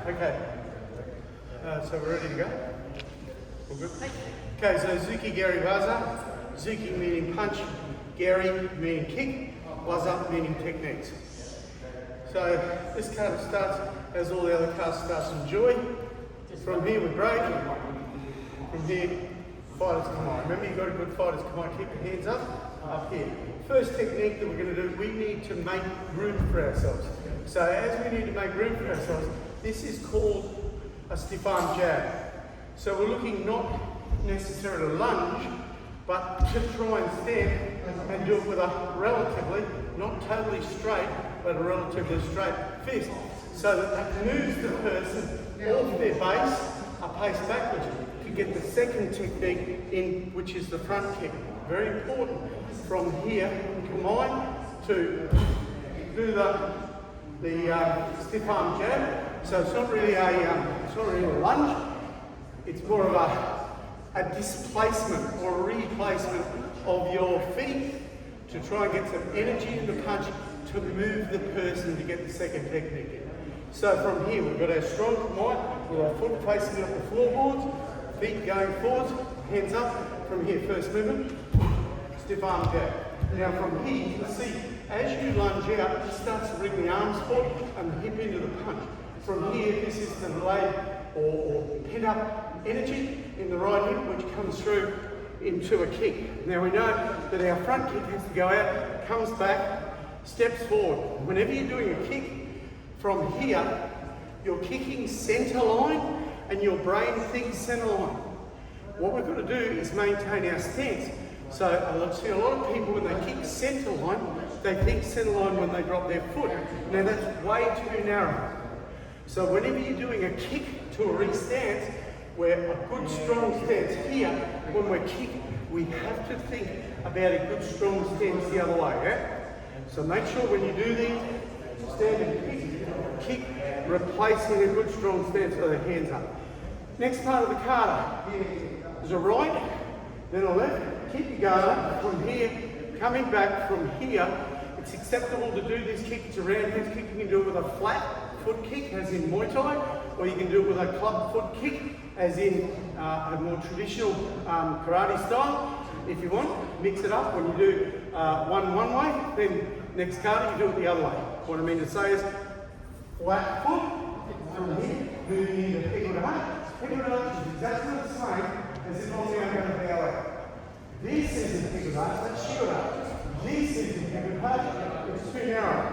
Okay. So we're ready to go? All good? Okay, so Zuki Gary Waza. Zuki meaning punch, Gary meaning kick, Waza meaning techniques. So this kata starts as all the other katas starts in joy. From here we break. From here, fighters come on. Remember, you've got a good fighters come on. Keep your hands up here. First technique that we're going to do, we need to make room for ourselves. So as we need to make room for ourselves, this is called a stiff arm jab. So we're looking not necessarily to lunge, but to try and stand and do it with a relatively, not totally straight, but a relatively straight fist. So that moves the person off their base, a pace backwards, to get the second technique in, which is the front kick. Very important. From here, combine to do the stiff arm jab. So it's not really a lunge. It's more of a displacement or a replacement of your feet to try and get some energy in the punch to move the person to get the second technique in. So from here, we've got our strong combine with our foot facing up the floorboards, feet going forwards, hands up. From here, first movement, stiff arm jab. Now from here, you can see as you lunge out, it starts to bring the arms forward and the hip into the punch. From here, this is the delayed or pent up energy in the right hip, which comes through into a kick. Now we know that our front kick has to go out, comes back, steps forward. Whenever you're doing a kick, from here, you're kicking centre line and your brain thinks centre line. What we've got to do is maintain our stance. So I see a lot of people when they kick centre line, they think centre line when they drop their foot. Now that's way too narrow. So whenever you're doing a kick to a re-stance, where a good strong stance here, when we're kicking, we have to think about a good strong stance the other way, yeah? So make sure when you do these, stand and kick, replacing a good strong stance with the hands up. Next part of the kata is a right, then a left, keep your guard up from here, coming back from here. It's acceptable to do this kick, it's a round head kick, you can do it with a flat foot kick, as in Muay Thai, or you can do it with a club foot kick, as in a more traditional karate style. If you want, mix it up. When you do one way, then next kata you do it the other way. What I mean to say is, flat foot from here, moving into Kyu Kata. Kyu Kata is exactly the same as if I'm going to ballet. This is a Kyu Kata, that's Kyu Kata. This is a Kyu Kata, it's too narrow.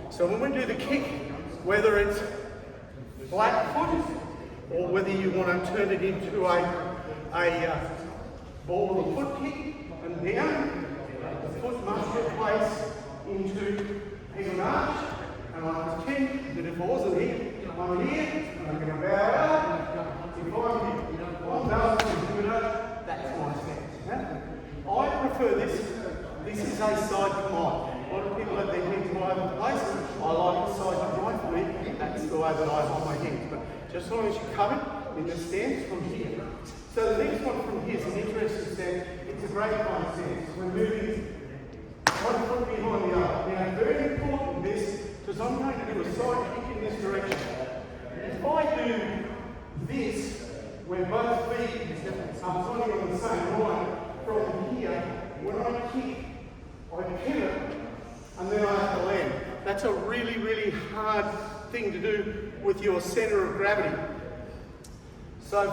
So when we do the kick, whether it's flat foot or whether you want to turn it into a ball of the foot kick and down, the foot must replace into an arch. And I pretend that if I wasn't here, I'm here, and I'm going to bow out. If I'm balancing that's my stance. Yeah? I prefer this. This is a side command. A lot of people have their hands all over the place. I like a side command for me. That's the way that I hold my hands. But just as long as you're covered in the stance from here. So the next one from here is an interesting stance. It's a great kind of stance. We're moving one foot behind the other. Now, very important this, because I'm going to do a side kick in this direction. If I do this, where both feet are pointing on the same line, from here, when I kick, I pivot, and then I have to land. That's a really, really hard thing to do with your centre of gravity. So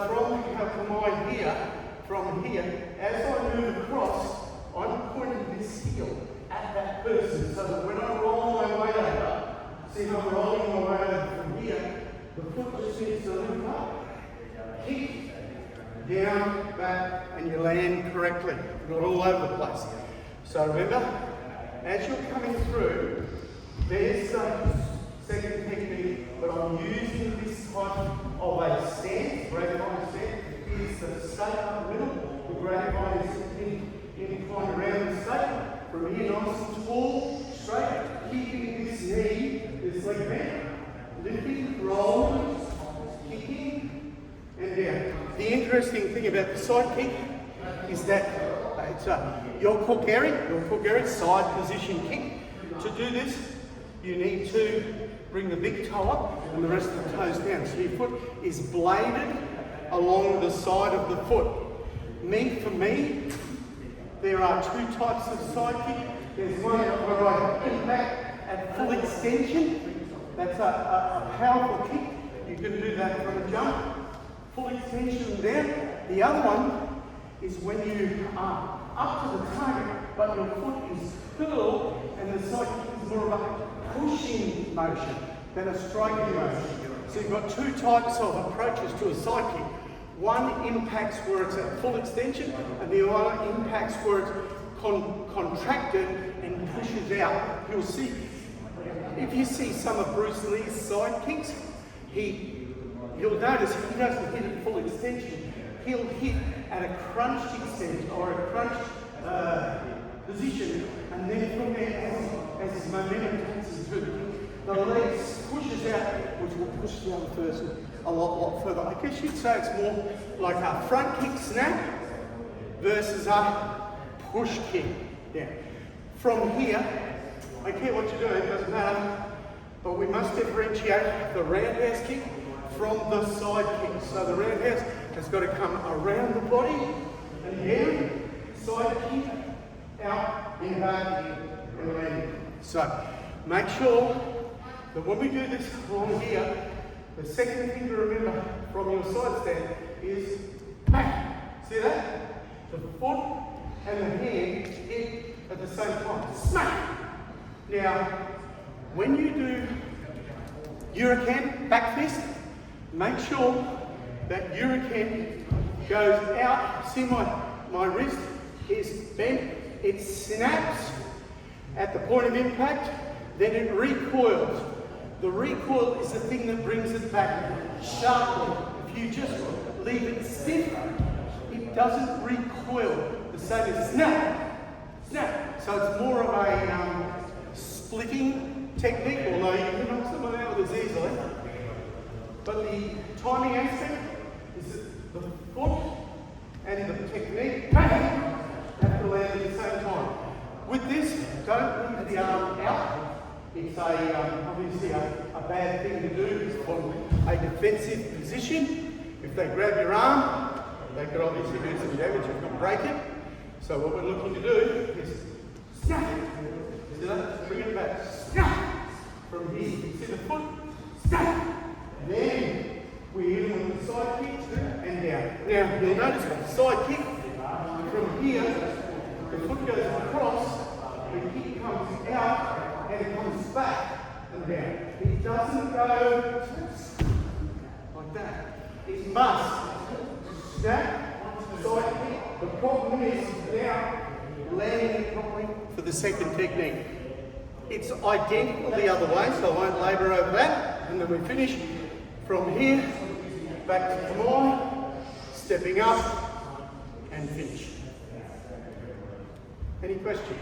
from here, as I move across, I'm pointing this heel at that person, so that when I roll my weight over, see how I'm rolling my weight over from here, the foot just needs to lift up, kick, down, back, and you land correctly, not all over the place. So remember, as you're coming through, there's the second technique, but I'm using this type of a stance, gratifying stance. Is the stake up the middle, the gratifying incline around the stake. From here, nice and tall, straight, keeping this knee, this leg bent, lifting, rolling, kicking, and down. The interesting thing about the side kick is that it's your kokeri, side position kick. To do this, you need to bring the big toe up and the rest of the toes down. So your foot is bladed along the side of the foot. For me, there are two types of side kick. There's one where I impact at full extension. That's a powerful kick. You can do that from a jump. Full extension there. The other one is when you are up to the target, but your foot is curled and the side kick is more of a pushing motion than a striking motion. So you've got two types of approaches to a side kick. One impacts where it's at full extension, and the other impacts where it's contracted and pushes out. You'll see, if you see some of Bruce Lee's side kicks, you'll notice he doesn't hit at full extension. He'll hit at a crunched extension or a crunched position, and then from there, as his momentum takes him through the kick, the legs pushes out, which will push the other person a lot further. I guess you'd say it's more like a front kick snap versus a push kick. Yeah. From here, I don't care what you're doing, it doesn't matter, but we must differentiate the roundhouse kick from the side kick. So the roundhouse has got to come around the body and down, side kick, out, and back, and landing. So make sure that when we do this along here, the second thing to remember from your side stand is bang. See that? The foot and the hand hit at the same time. Smack! Now, when you do Hurricane back fist, make sure that Hurricane goes out. See my wrist is bent. It snaps at the point of impact, then it recoils. The recoil is the thing that brings it back sharply. If you just leave it stiff, it doesn't recoil. The same as snap, snap. So it's more of a splitting technique, although you can knock someone out with this easily. But the timing aspect is that the foot and the technique have to land at the same time. With this, don't leave the arm out. It's obviously a bad thing to do. It's from a defensive position. If they grab your arm, they could obviously do some damage. You can break it. So what we're looking to do is snap. See that? Bring it back. Snap. From here, you can see the foot. Snap. Then we hit them with the side kick and down. Now you'll notice with the side kick, from here, the foot goes across, the kick comes out, and it comes back and down. It doesn't go like that. It must snap, side kick. The problem is now landing it properly for the second technique. It's identical the other way, so I won't labour over that. And then we finish from here, back to come on, stepping up, and finish. Any questions?